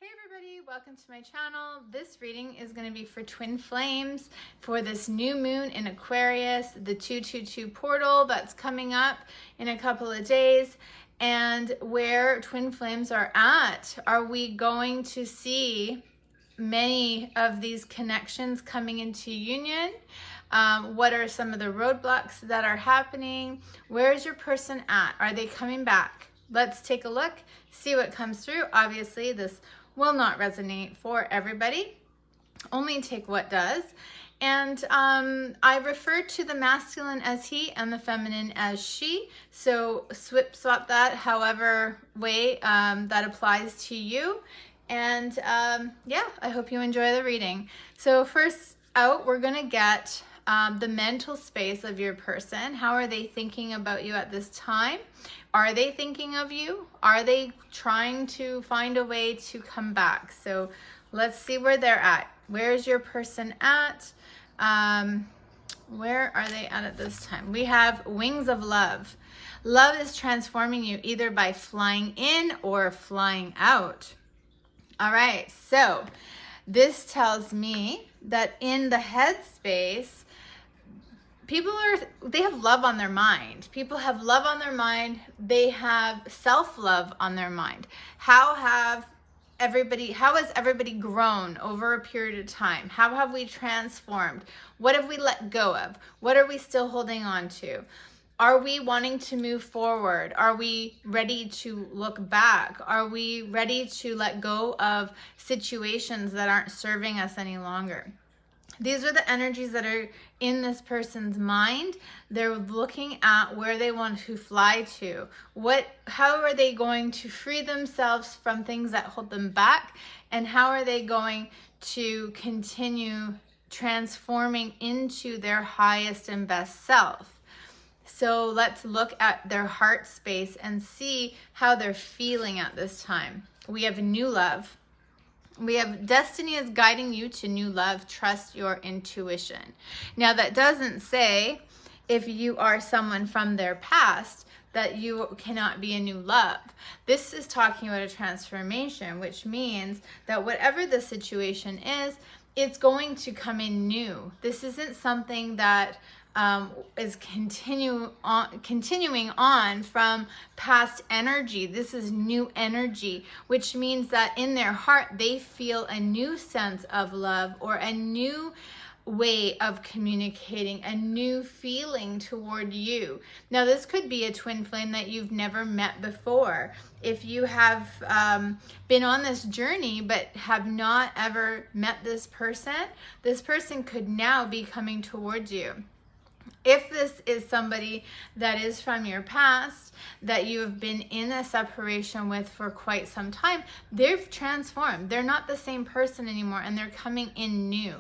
Hey everybody, welcome to my channel. This reading is going to be for twin flames for this new moon in Aquarius, the 222 portal that's coming up in a couple of days, and where twin flames are at. Are we going to see many of these connections coming into union? What are some of the roadblocks that are happening? Where is your person at? Are they coming back? Let's take a look, see what comes through. Obviously, this will not resonate for everybody. Only take what does. And I refer to the masculine as he and the feminine as she. So swap that however way that applies to you. And yeah, I hope you enjoy the reading. So first out, we're going to get the mental space of your person. How are they thinking about you at this time? Are they thinking of you? Are they trying to find a way to come back? So let's see where they're at. Where's your person at? Where are they at this time? We have wings of love. Love is transforming you either by flying in or flying out. All right, so this tells me that in the headspace, they have love on their mind. People have love on their mind. They have self-love on their mind. How has everybody grown over a period of time? How have we transformed? What have we let go of? What are we still holding on to? Are we wanting to move forward? Are we ready to look back? Are we ready to let go of situations that aren't serving us any longer? These are the energies that are in this person's mind. They're looking at where they want to fly to. How are they going to free themselves from things that hold them back? And how are they going to continue transforming into their highest and best self? So let's look at their heart space and see how they're feeling at this time. We have new love. We have destiny is guiding you to new love. Trust your intuition. Now, that doesn't say if you are someone from their past that you cannot be a new love. This is talking about a transformation, which means that whatever the situation is, it's going to come in new. This isn't something that is continuing on from past energy. This is new energy, which means that in their heart, they feel a new sense of love or a new way of communicating, a new feeling toward you. Now, this could be a twin flame that you've never met before. If you have been on this journey but have not ever met this person could now be coming towards you. If this is somebody that is from your past, that you have been in a separation with for quite some time, they've transformed. They're not the same person anymore, and they're coming in new,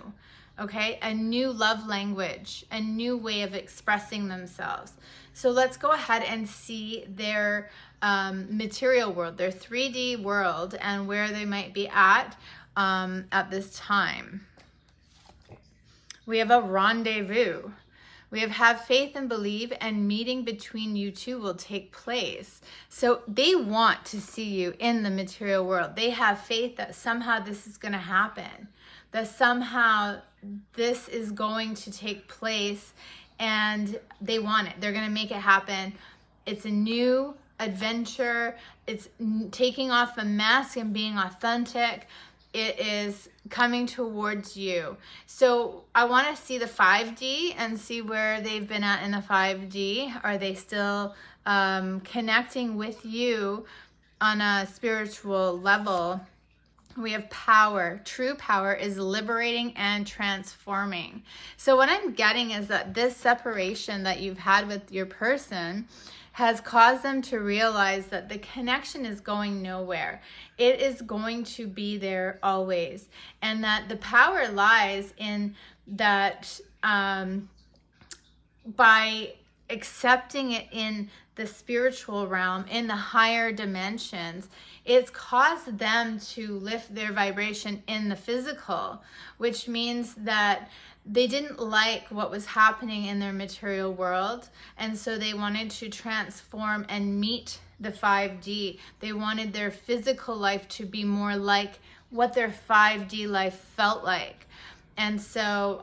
okay? A new love language, a new way of expressing themselves. So let's go ahead and see their material world, their 3D world, and where they might be at this time. We have a rendezvous. We have faith and believe, and meeting between you two will take place. So they want to see you in the material world. They have faith that somehow this is going to happen, that somehow this is going to take place, and they want it. They're going to make it happen. It's a new adventure. It's taking off the mask and being authentic. It is coming towards you. So I want to see the 5D and see where they've been at in the 5D. Are they still connecting with you on a spiritual level? We have power. True power is liberating and transforming. So what I'm getting is that this separation that you've had with your person has caused them to realize that the connection is going nowhere. It is going to be there always. And that the power lies in that by accepting it in the spiritual realm, in the higher dimensions, it's caused them to lift their vibration in the physical, which means that they didn't like what was happening in their material world, and so they wanted to transform and meet the 5D. They wanted their physical life to be more like what their 5D life felt like. And so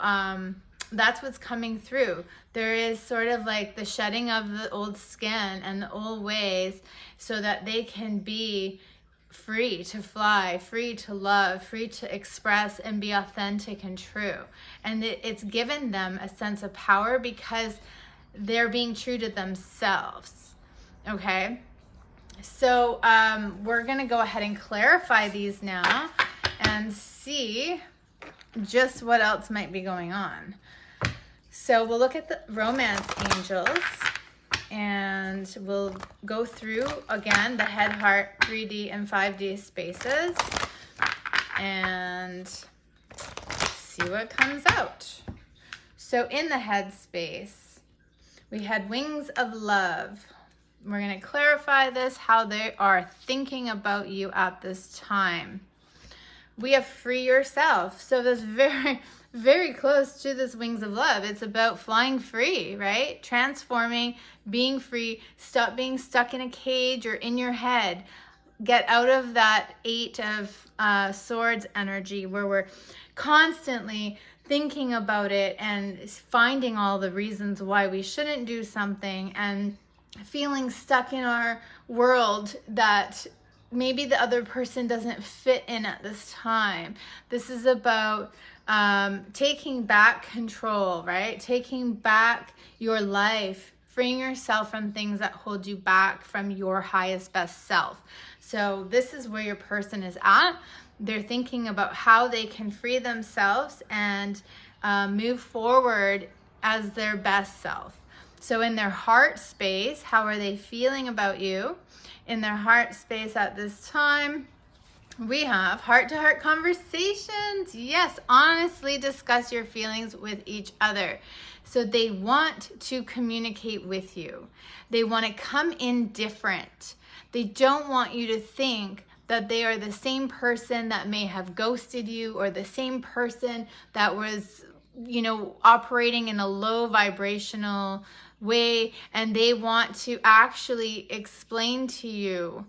that's what's coming through. There is sort of like the shedding of the old skin and the old ways so that they can be free to fly, free to love, free to express and be authentic and true. And it's given them a sense of power because they're being true to themselves. Okay? So we're going to go ahead and clarify these now and see just what else might be going on. So we'll look at the romance angels, and we'll go through again the head, heart, 3D and 5D spaces and see what comes out. So in the head space, we had wings of love. We're going to clarify this, how they are thinking about you at this time. We have free yourself. So this very, very close to this wings of love. It's about flying free, right? Transforming, being free, stop being stuck in a cage or in your head. Get out of that 8 of swords energy where we're constantly thinking about it and finding all the reasons why we shouldn't do something and feeling stuck in our world that maybe the other person doesn't fit in at this time. This is about taking back control, right? Taking back your life, freeing yourself from things that hold you back from your highest, best self. So this is where your person is at. They're thinking about how they can free themselves and move forward as their best self. So in their heart space, how are they feeling about you? In their heart space at this time, we have heart-to-heart conversations. Yes, honestly discuss your feelings with each other. So they want to communicate with you. They want to come in different. They don't want you to think that they are the same person that may have ghosted you or the same person that was, operating in a low vibrational way, and they want to actually explain to you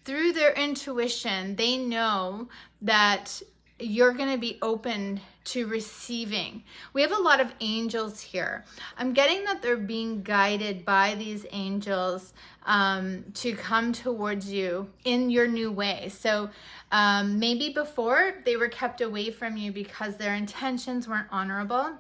through their intuition. They know that you're going to be open to receiving. We have a lot of angels here. I'm getting that they're being guided by these angels to come towards you in your new way. So maybe before they were kept away from you because their intentions weren't honorable.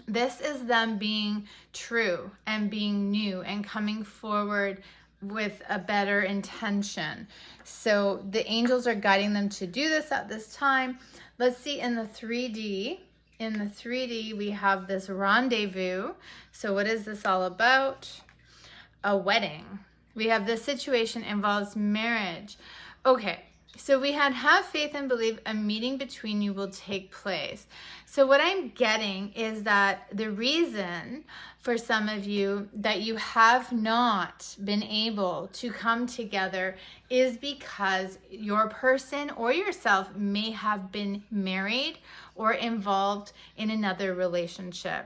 This is them being true and being new and coming forward with a better intention. So the angels are guiding them to do this at this time. Let's see in the 3D. In the 3D, we have this rendezvous. So what is this all about? A wedding. We have this situation involves marriage. Okay. So we had have faith and believe a meeting between you will take place. So what I'm getting is that the reason for some of you that you have not been able to come together is because your person or yourself may have been married or involved in another relationship.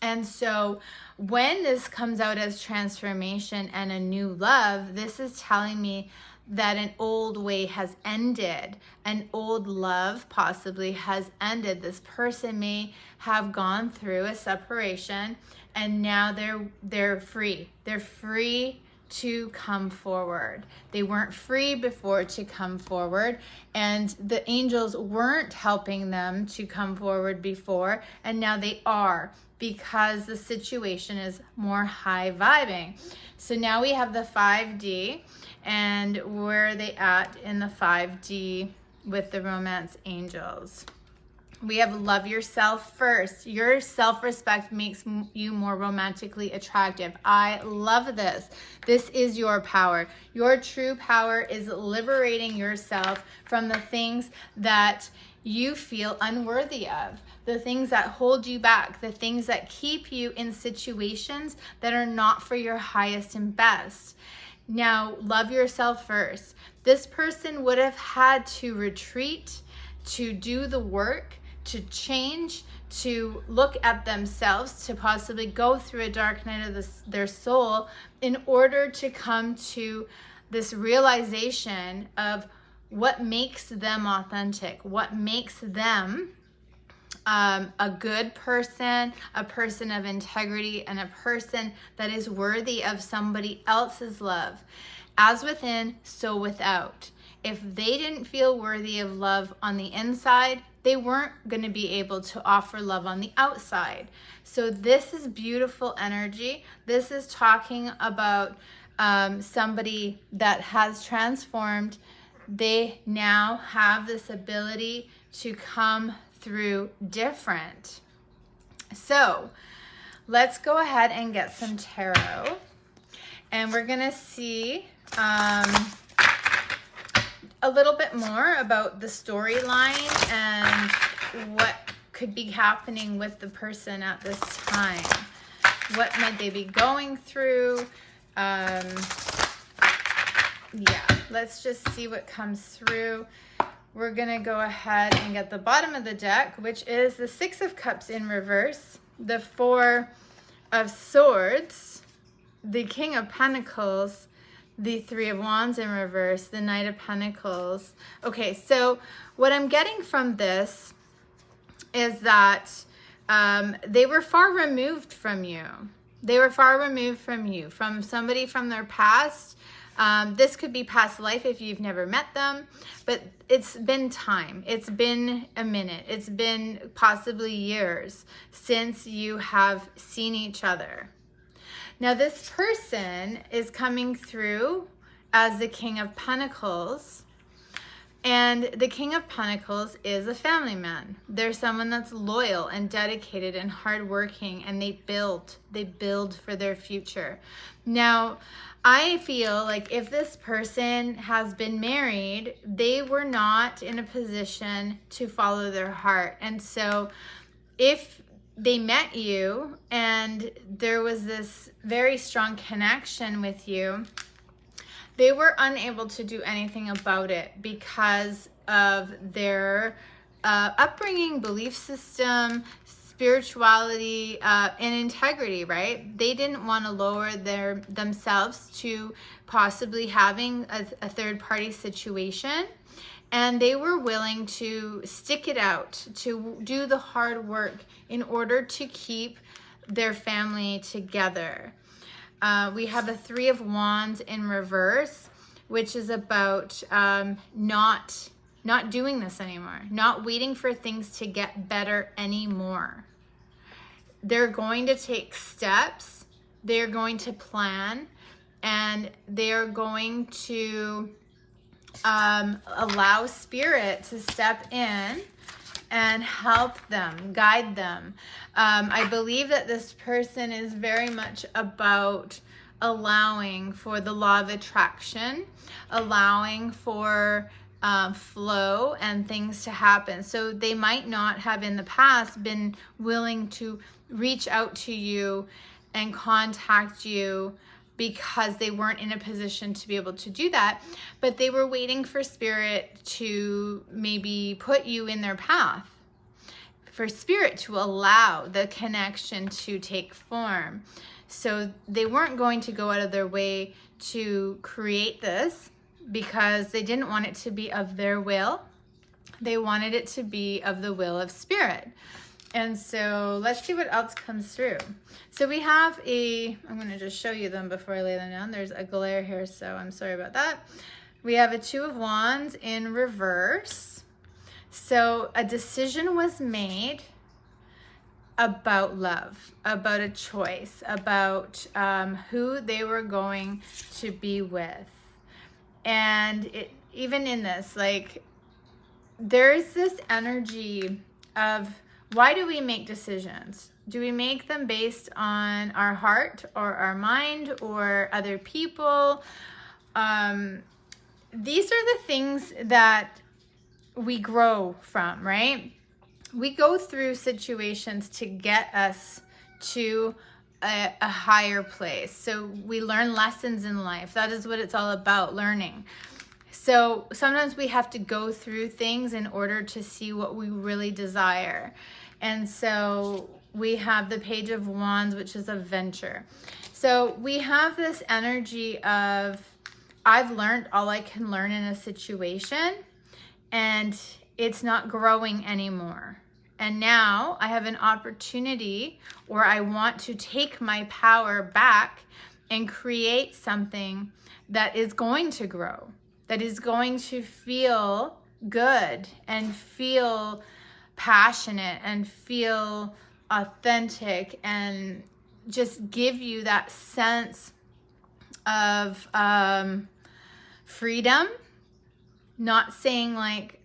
And so when this comes out as transformation and a new love, this is telling me that an old way has ended, an old love possibly has ended. This person may have gone through a separation and now they're free. They're free to come forward. They weren't free before to come forward, and the angels weren't helping them to come forward before, and now they are, because the situation is more high vibing. So now we have the 5D, and where are they at in the 5D with the romance angels? We have love yourself first. Your self-respect makes you more romantically attractive. I love this. This is your power. Your true power is liberating yourself from the things that you feel unworthy of, the things that hold you back, the things that keep you in situations that are not for your highest and best. Now, love yourself first. This person would have had to retreat, to do the work, to change, to look at themselves, to possibly go through a dark night of their soul in order to come to this realization of what makes them authentic, what makes them a good person, a person of integrity, and a person that is worthy of somebody else's love. As within, so without. If they didn't feel worthy of love on the inside, they weren't going to be able to offer love on the outside. So this is beautiful energy. This is talking about somebody that has transformed. They now have this ability to come through different. So let's go ahead and get some tarot, and we're gonna see a little bit more about the storyline and what could be happening with the person at this time. What might they be going through? Yeah, let's just see what comes through. We're gonna go ahead and get the bottom of the deck, which is the Six of Cups in reverse, the Four of Swords, the King of Pentacles, the Three of Wands in reverse, the Knight of Pentacles. Okay, so what I'm getting from this is that they were far removed from you. They were far removed from you, from somebody from their past. This could be past life if you've never met them, but it's been time. It's been a minute. It's been possibly years since you have seen each other. Now, this person is coming through as the King of Pentacles, and the King of Pentacles is a family man. They're someone that's loyal and dedicated and hardworking, and they build for their future. Now, I feel like if this person has been married, they were not in a position to follow their heart. And so if they met you and there was this very strong connection with you, they were unable to do anything about it because of their upbringing, belief system, spirituality, and integrity, right? They didn't want to lower themselves to possibly having a third-party situation, and they were willing to stick it out, to do the hard work in order to keep their family together. We have the Three of Wands in reverse, which is about not doing this anymore, not waiting for things to get better anymore. They're going to take steps, they're going to plan, and they're going to allow Spirit to step in and help them, guide them. I believe that this person is very much about allowing for the law of attraction, allowing for flow and things to happen. So they might not have in the past been willing to reach out to you and contact you because they weren't in a position to be able to do that, but they were waiting for Spirit to maybe put you in their path, for Spirit to allow the connection to take form. So they weren't going to go out of their way to create this because they didn't want it to be of their will. They wanted it to be of the will of Spirit. And so let's see what else comes through. So we have I'm going to just show you them before I lay them down. There's a glare here, so I'm sorry about that. We have a Two of Wands in reverse. So a decision was made about love, about a choice, about who they were going to be with. And even in this, like, there's this energy of, why do we make decisions? Do we make them based on our heart or our mind or other people? These are the things that we grow from, right? We go through situations to get us to a higher place. So we learn lessons in life. That is what it's all about, learning. So sometimes we have to go through things in order to see what we really desire. And so we have the Page of Wands, which is a venture. So we have this energy of, I've learned all I can learn in a situation, and it's not growing anymore. And now I have an opportunity, or I want to take my power back and create something that is going to grow, that is going to feel good and feel passionate and feel authentic and just give you that sense of freedom. Not saying like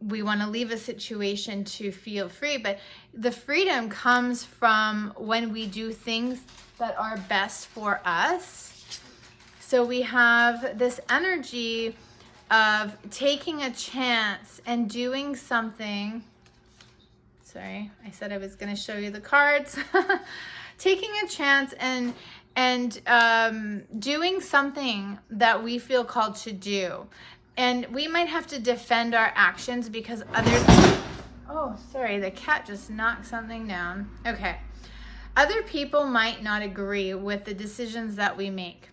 we want to leave a situation to feel free, but the freedom comes from when we do things that are best for us. So we have this energy of taking a chance and doing something. Sorry, I said I was going to show you the cards. Taking a chance and doing something that we feel called to do. And we might have to defend our actions because oh, sorry, the cat just knocked something down. Okay. Other people might not agree with the decisions that we make.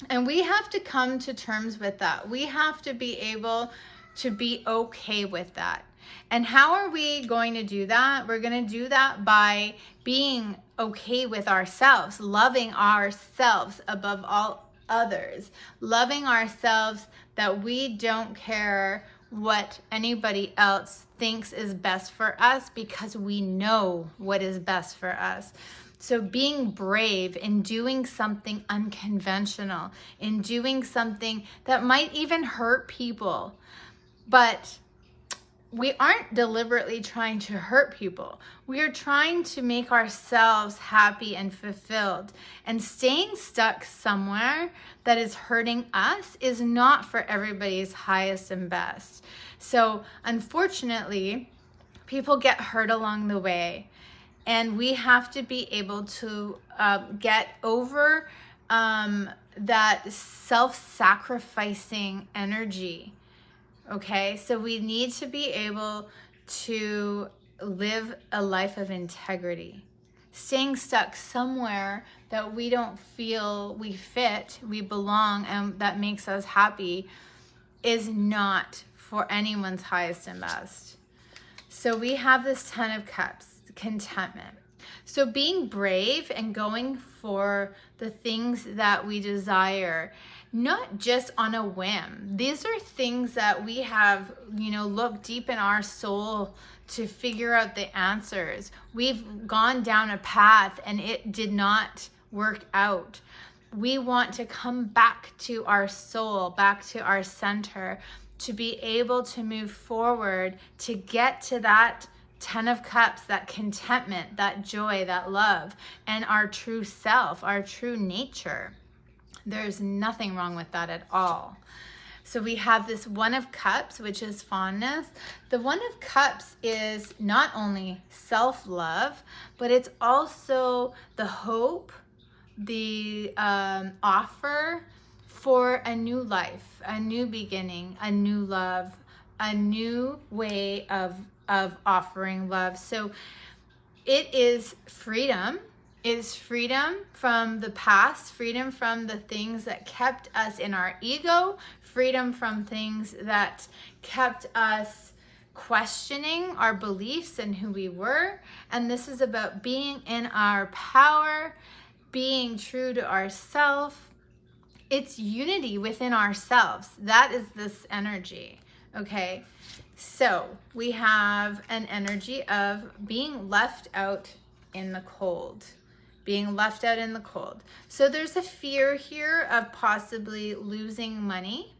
And we have to come to terms with that. We have to be able to be okay with that. And how are we going to do that? We're going to do that by being okay with ourselves, loving ourselves above all others, loving ourselves, that we don't care what anybody else thinks is best for us because we know what is best for us. So being brave in doing something unconventional, in doing something that might even hurt people, but we aren't deliberately trying to hurt people. We are trying to make ourselves happy and fulfilled. And staying stuck somewhere that is hurting us is not for everybody's highest and best. So unfortunately, people get hurt along the way. And we have to be able to get over that self-sacrificing energy. Okay, so we need to be able to live a life of integrity. Staying stuck somewhere that we don't feel we fit, we belong, and that makes us happy is not for anyone's highest and best. So we have this Ten of Cups, contentment. So being brave and going for the things that we desire, not just on a whim. These are things that we have, looked deep in our soul to figure out the answers. We've gone down a path and it did not work out. We want to come back to our soul, back to our center, to be able to move forward, to get to that Ten of Cups, that contentment, that joy, that love, and our true self, our true nature. There's nothing wrong with that at all. So we have this One of Cups, which is fondness. The One of Cups is not only self-love, but it's also the hope, the offer for a new life, a new beginning, a new love, a new way of offering love. So it is freedom. It is freedom from the past, freedom from the things that kept us in our ego, freedom from things that kept us questioning our beliefs and who we were. And this is about being in our power, being true to ourselves. It's unity within ourselves. That is this energy, okay? So we have an energy of being left out in the cold. Being left out in the cold. So there's a fear here of possibly losing money.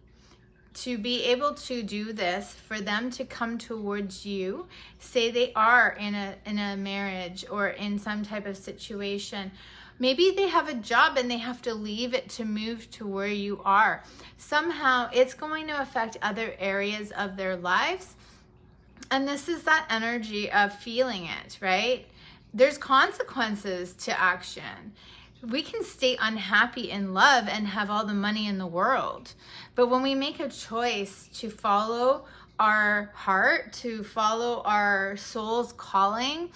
To be able to do this, for them to come towards you, say they are in a marriage or in some type of situation. Maybe they have a job and they have to leave it to move to where you are. Somehow it's going to affect other areas of their lives. And this is that energy of feeling it, right? There's consequences to action. We can stay unhappy in love and have all the money in the world. But when we make a choice to follow our heart, to follow our soul's calling,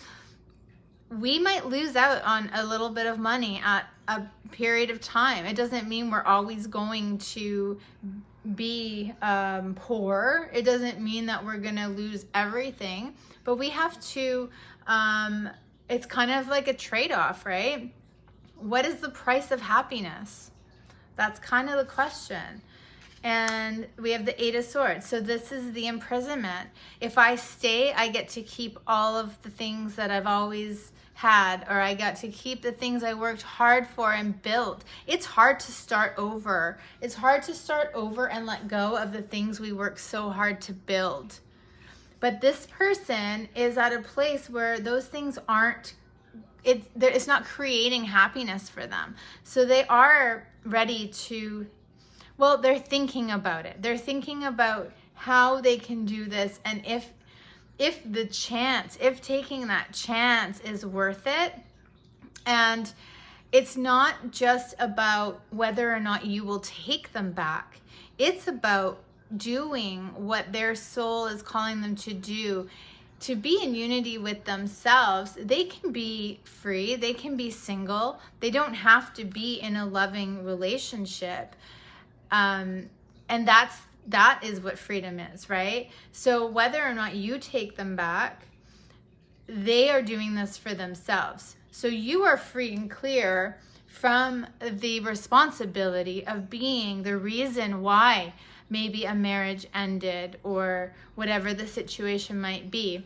we might lose out on a little bit of money at a period of time. It doesn't mean we're always going to be poor. It doesn't mean that we're gonna lose everything, but we have to, it's kind of like a trade-off, right? What is the price of happiness? That's kind of the question. And we have the Eight of Swords. So this is the imprisonment. If I stay, I get to keep all of the things that I've always had, or I got to keep the things I worked hard for and built. It's hard to start over. It's hard to start over and let go of the things we worked so hard to build. But this person is at a place where those things aren't, it's not creating happiness for them. So they are ready to, well, they're thinking about it. They're thinking about how they can do this, and if taking that chance is worth it. And it's not just about whether or not you will take them back. It's about doing what their soul is calling them to do, to be in unity with themselves. They can be free, they can be single, they don't have to be in a loving relationship. And that is what freedom is, right? So whether or not you take them back, they are doing this for themselves. So you are free and clear from the responsibility of being the reason why maybe a marriage ended or whatever the situation might be.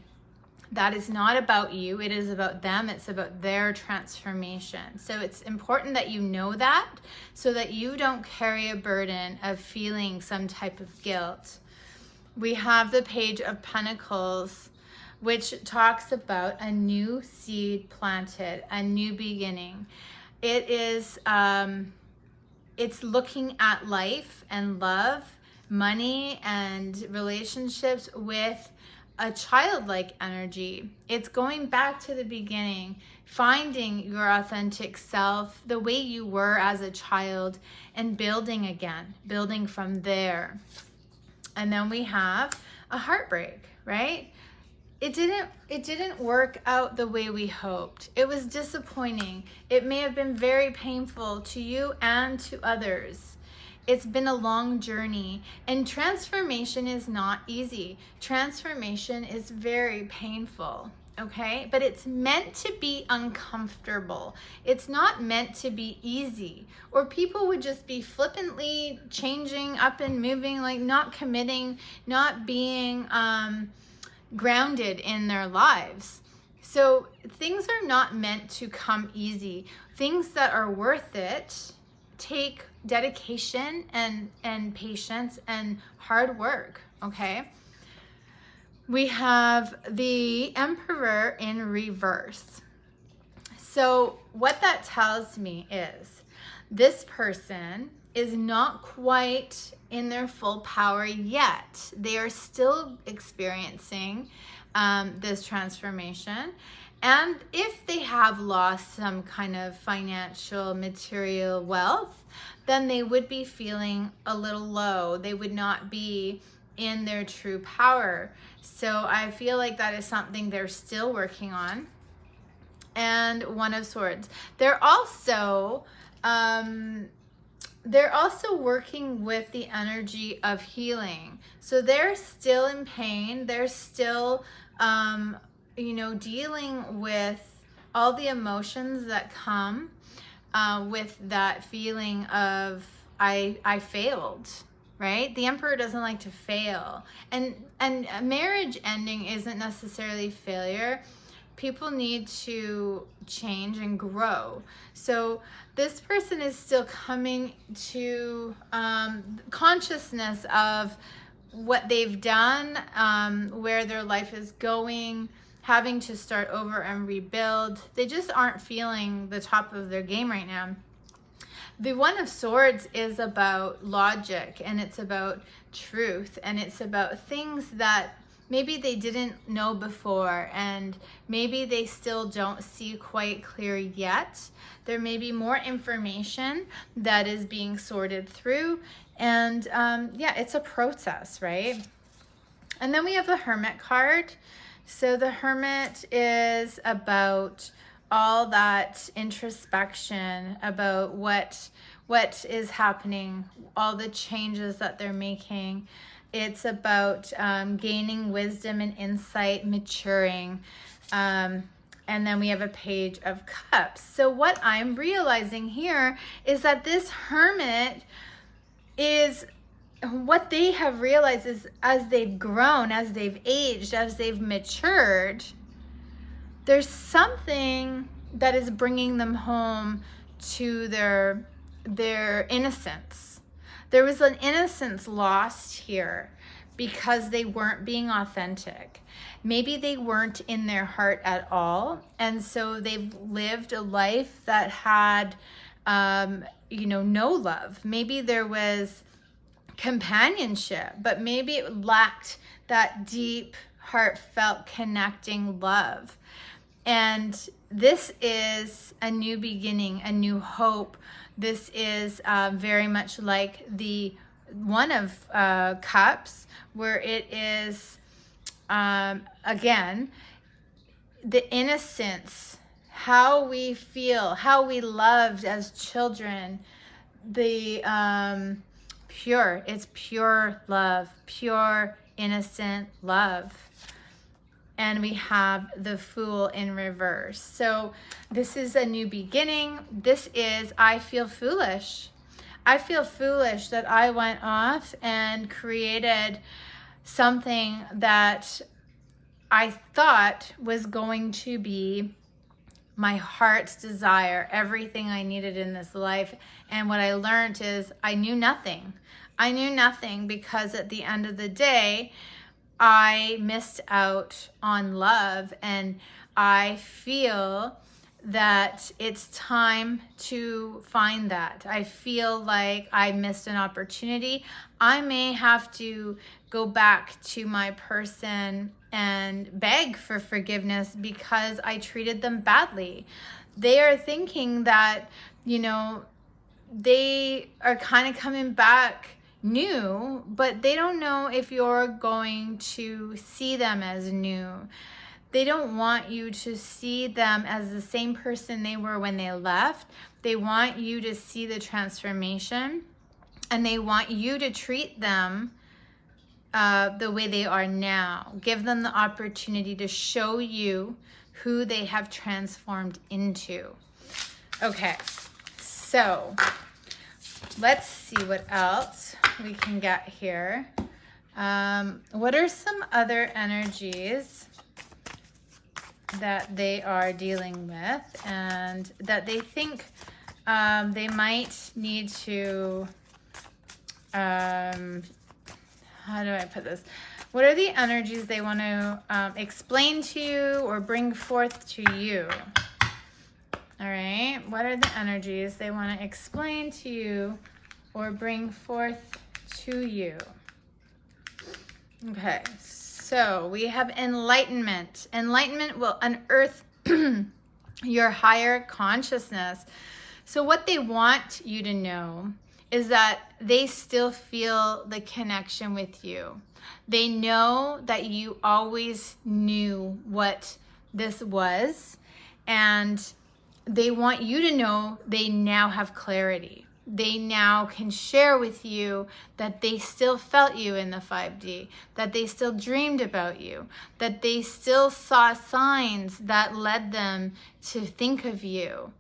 That is not about you. It is about them. It's about their transformation. So it's important that you know that, so that you don't carry a burden of feeling some type of guilt. We have the Page of Pentacles, which talks about a new seed planted, a new beginning. It is, it's looking at life and love, money and relationships with a childlike energy. It's going back to the beginning, finding your authentic self, the way you were as a child, and building again, building from there. And then we have a heartbreak, right? It didn't work out the way we hoped. It was disappointing. It may have been very painful to you and to others. It's been a long journey, and transformation is not easy. Transformation is very painful, okay? But it's meant to be uncomfortable. It's not meant to be easy, or people would just be flippantly changing up and moving, like not committing, not being grounded in their lives. So things are not meant to come easy. Things that are worth it take dedication and patience and hard work, okay? We have the Emperor in reverse. So what that tells me is this person is not quite in their full power yet. They are still experiencing this transformation. And if they have lost some kind of financial, material wealth, then they would be feeling a little low. They would not be in their true power. So I feel like that is something they're still working on. And One of Swords. They're also working with the energy of healing. So they're still in pain. They're still dealing with all the emotions that come with that feeling of I failed, right? The Emperor doesn't like to fail. And a marriage ending isn't necessarily failure. People need to change and grow. So this person is still coming to consciousness of what they've done, where their life is going, having to start over and rebuild. They just aren't feeling the top of their game right now. The One of Swords is about logic, and it's about truth, and it's about things that maybe they didn't know before, and maybe they still don't see quite clear yet. There may be more information that is being sorted through, and yeah, it's a process, right? And then we have the Hermit card. So the Hermit is about all that introspection about what is happening, all the changes that they're making. It's about gaining wisdom and insight, maturing. And then we have a Page of Cups. So what I'm realizing here is that this Hermit is, what they have realized is, as they've grown, as they've aged, as they've matured, there's something that is bringing them home to their innocence. There was an innocence lost here because they weren't being authentic. Maybe they weren't in their heart at all, and so they've lived a life that had, no love. Maybe there was companionship, but maybe it lacked that deep, heartfelt, connecting love. And this is a new beginning, a new hope. This is very much like the One of Cups, where it is, again, the innocence, how we feel, how we loved as children, the pure, it's pure love, pure, innocent love. And we have the Fool in reverse. So this is a new beginning. This is, I feel foolish. I feel foolish that I went off and created something that I thought was going to be my heart's desire, everything I needed in this life. And what I learned is I knew nothing. I knew nothing because at the end of the day, I missed out on love, and I feel that it's time to find that. I feel like I missed an opportunity. I may have to go back to my person and beg for forgiveness because I treated them badly. They are thinking that, they are kind of coming back new, but they don't know if you're going to see them as new. They don't want you to see them as the same person they were when they left. They want you to see the transformation, and they want you to treat them the way they are now. Give them the opportunity to show you who they have transformed into. Okay, so let's see what else we can get here. What are some other energies that they are dealing with and that they think they might need to, how do I put this? What are the energies they want to explain to you or bring forth to you? All right, what are the energies they want to explain to you or bring forth to you? Okay, so we have enlightenment. Enlightenment will unearth your higher consciousness. So what they want you to know is that they still feel the connection with you. They know that you always knew what this was, and they want you to know they now have clarity. They now can share with you that they still felt you in the 5D, that they still dreamed about you, that they still saw signs that led them to think of you.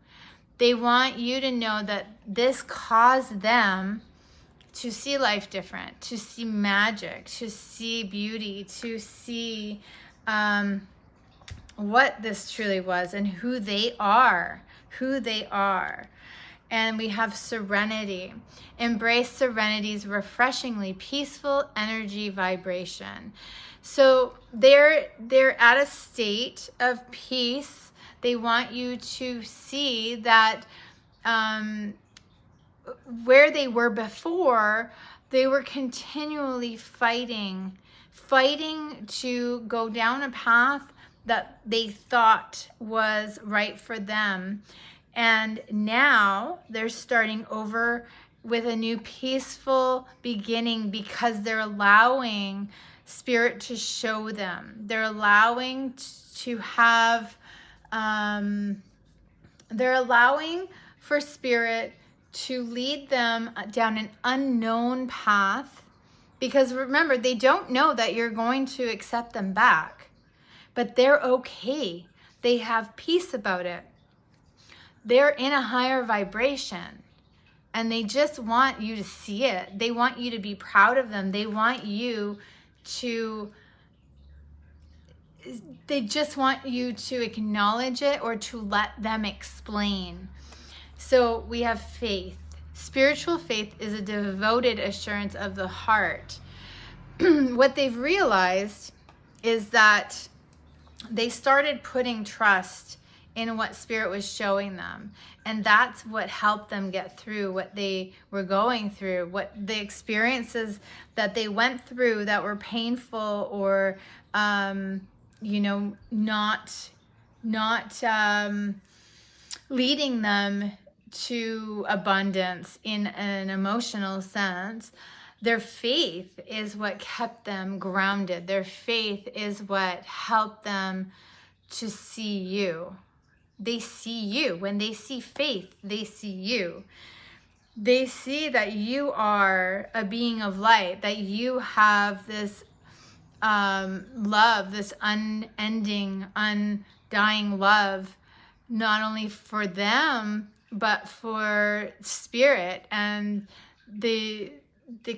They want you to know that this caused them to see life different, to see magic, to see beauty, to see what this truly was and who they are. And we have serenity. Embrace serenity's refreshingly peaceful energy vibration. So they're at a state of peace. They want you to see that where they were before, they were continually fighting fighting to go down a path that they thought was right for them. And now they're starting over with a new peaceful beginning because they're allowing Spirit to show them. They're allowing to have, they're allowing for Spirit to lead them down an unknown path. Because remember, they don't know that you're going to accept them back. But they're okay. They have peace about it. They're in a higher vibration. And they just want you to see it. They want you to be proud of them. They want you to... They just want you to acknowledge it or to let them explain. So we have faith. Spiritual faith is a devoted assurance of the heart. What they've realized is that they started putting trust in what Spirit was showing them. And that's what helped them get through what they were going through, what the experiences that they went through that were painful or, you know, not leading them to abundance in an emotional sense. Their faith is what kept them grounded. Their faith is what helped them to see you. They see you. When they see faith, they see you. They see that you are a being of light, that you have this love, this unending, undying love, not only for them, but for Spirit and the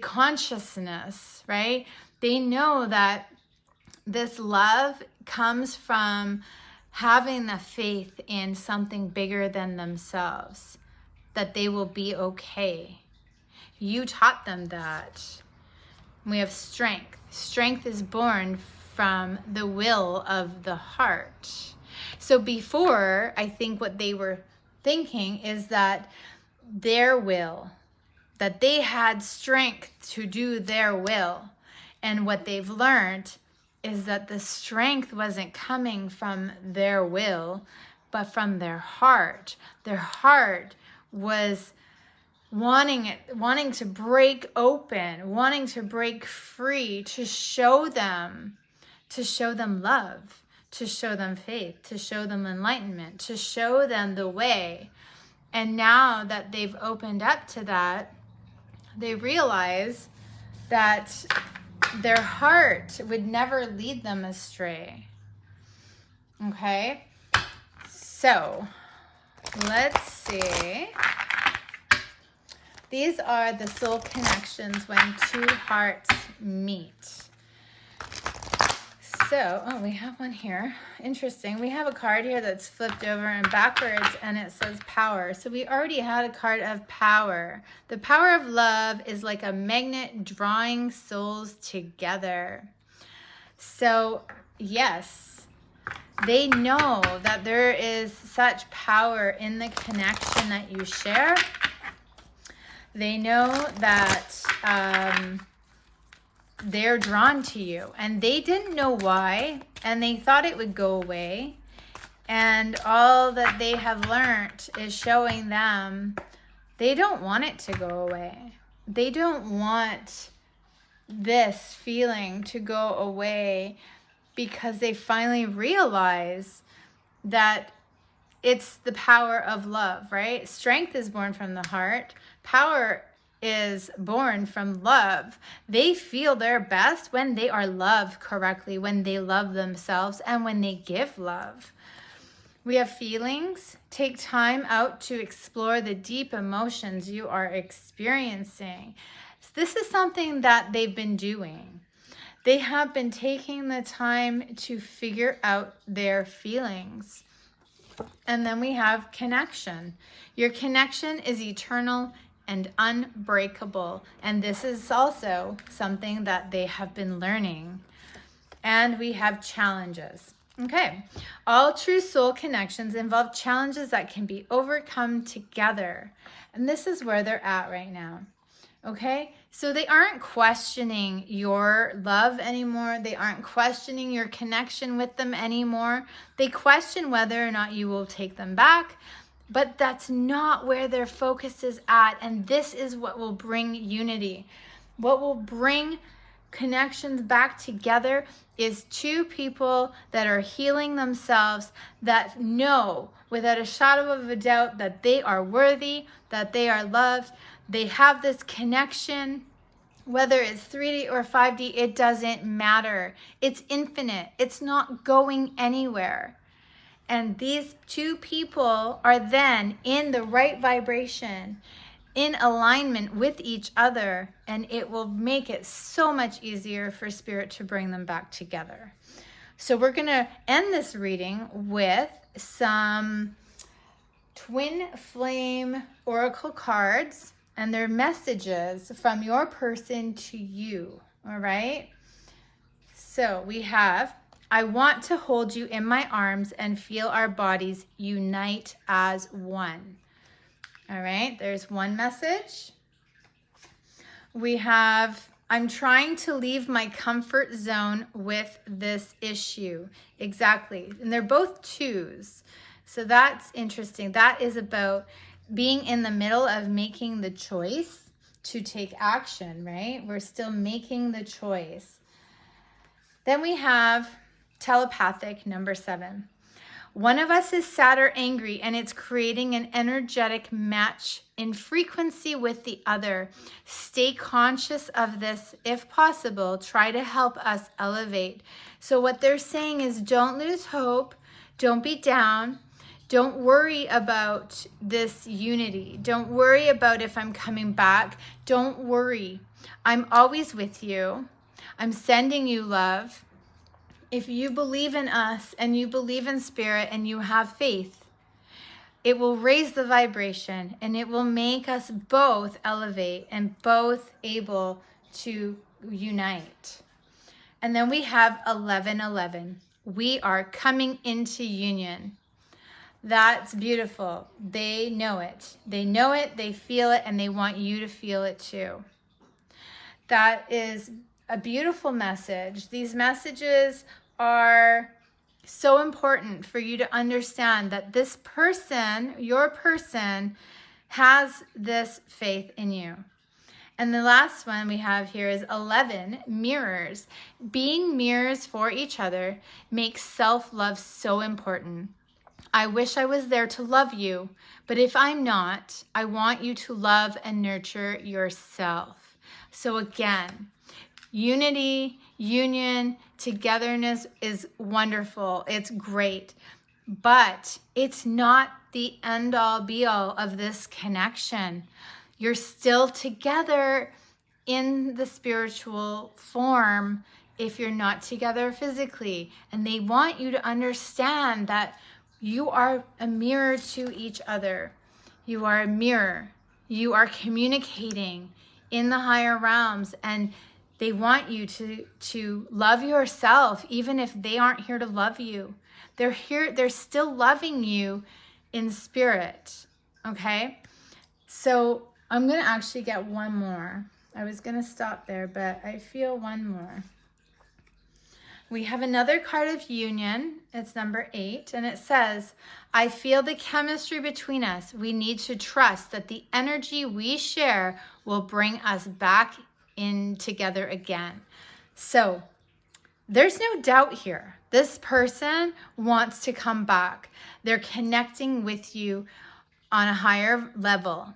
consciousness, right? They know that this love comes from having the faith in something bigger than themselves, that they will be okay. You taught them that. We have strength. Strength is born from the will of the heart. So before, I think what they were thinking is that their will, that they had strength to do their will. And what they've learned is that the strength wasn't coming from their will, but from their heart. Their heart was wanting to break open, wanting to break free, to show them love, to show them faith, to show them enlightenment, to show them the way. And now that they've opened up to that, they realize that their heart would never lead them astray. Okay? So, let's see. These are the soul connections when two hearts meet. So, oh, we have one here. Interesting. We have a card here that's flipped over and backwards, and it says power. So we already had a card of power. The power of love is like a magnet drawing souls together. So, yes, they know that there is such power in the connection that you share. They know that they're drawn to you, and they didn't know why, and they thought it would go away. And all that they have learned is showing them they don't want it to go away. They don't want this feeling to go away, because they finally realize that it's the power of love, right? Strength is born from the heart. Power is born from love. They feel their best when they are loved correctly, when they love themselves, and when they give love. We have feelings. Take time out to explore the deep emotions you are experiencing. This is something that they've been doing. They have been taking the time to figure out their feelings. And then we have connection. Your connection is eternal and unbreakable. And this is also something that they have been learning. And we have challenges. Okay. All true soul connections involve challenges that can be overcome together. And this is where they're at right now. Okay, so they aren't questioning your love anymore. They aren't questioning your connection with them anymore. They question whether or not you will take them back, but that's not where their focus is at. And this is what will bring unity. What will bring connections back together is two people that are healing themselves, that know without a shadow of a doubt that they are worthy, that they are loved. They have this connection, whether it's 3D or 5D, it doesn't matter. It's infinite. It's not going anywhere. And these two people are then in the right vibration, in alignment with each other, and it will make it so much easier for Spirit to bring them back together. So we're going to end this reading with some twin flame oracle cards and their messages from your person to you. All right. So we have, I want to hold you in my arms and feel our bodies unite as one. All right. There's one message. We have, I'm trying to leave my comfort zone with this issue. Exactly. And they're both twos. So that's interesting. That is about being in the middle of making the choice to take action, right? We're still making the choice. Then we have telepathic, number 7. One of us is sad or angry, and it's creating an energetic match in frequency with the other. Stay conscious of this. If possible, try to help us elevate. So what they're saying is, don't lose hope. Don't be down. Don't worry about this unity. Don't worry about if I'm coming back. Don't worry. I'm always with you. I'm sending you love. If you believe in us and you believe in Spirit and you have faith, it will raise the vibration and it will make us both elevate and both able to unite. And then we have 1111. We are coming into union. That's beautiful. They know it. They know it, they feel it, and they want you to feel it too. That is a beautiful message. These messages are so important for you to understand that this person, your person, has this faith in you. And the last one we have here is 11, mirrors. Being mirrors for each other makes self-love so important. I wish I was there to love you, but if I'm not, I want you to love and nurture yourself. So again, unity, union, togetherness is wonderful. It's great, but it's not the end all be all of this connection. You're still together in the spiritual form if you're not together physically. And they want you to understand that you are a mirror to each other. You are a mirror. You are communicating in the higher realms, and they want you to love yourself, even if they aren't here to love you. They're here, they're still loving you in spirit, okay? So I'm gonna actually get one more. I was gonna stop there, but I feel one more. We have another card of union. It's number 8, and it says, I feel the chemistry between us. We need to trust that the energy we share will bring us back in together again. So there's no doubt here. This person wants to come back. They're connecting with you on a higher level.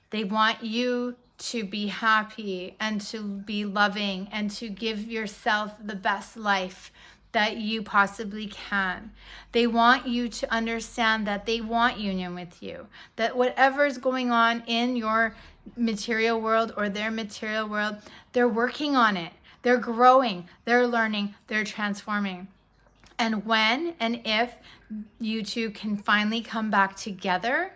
They want you to be happy and to be loving and to give yourself the best life that you possibly can. They want you to understand that they want union with you, that whatever's going on in your material world or their material world, they're working on it. They're growing, they're learning, they're transforming. And when and if you two can finally come back together,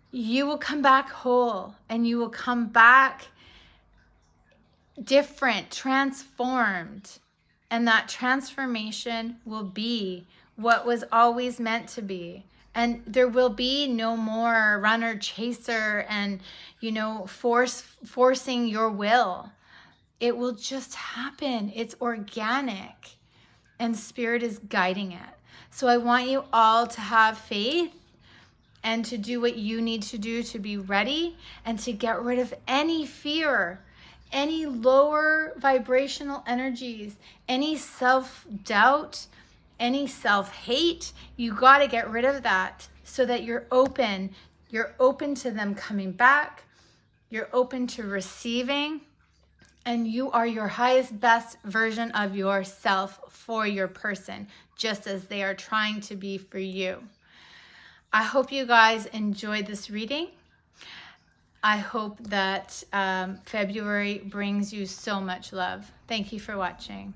you will come back whole, and you will come back different, transformed. And that transformation will be what was always meant to be. And there will be no more runner chaser and, you know, forcing your will. It will just happen. It's organic, and Spirit is guiding it. So I want you all to have faith and to do what you need to do to be ready and to get rid of any fear, any lower vibrational energies, any self-doubt, any self-hate. You got to get rid of that so that you're open. You're open to them coming back. You're open to receiving. And you are your highest, best version of yourself for your person, just as they are trying to be for you. I hope you guys enjoyed this reading. I hope that February brings you so much love. Thank you for watching.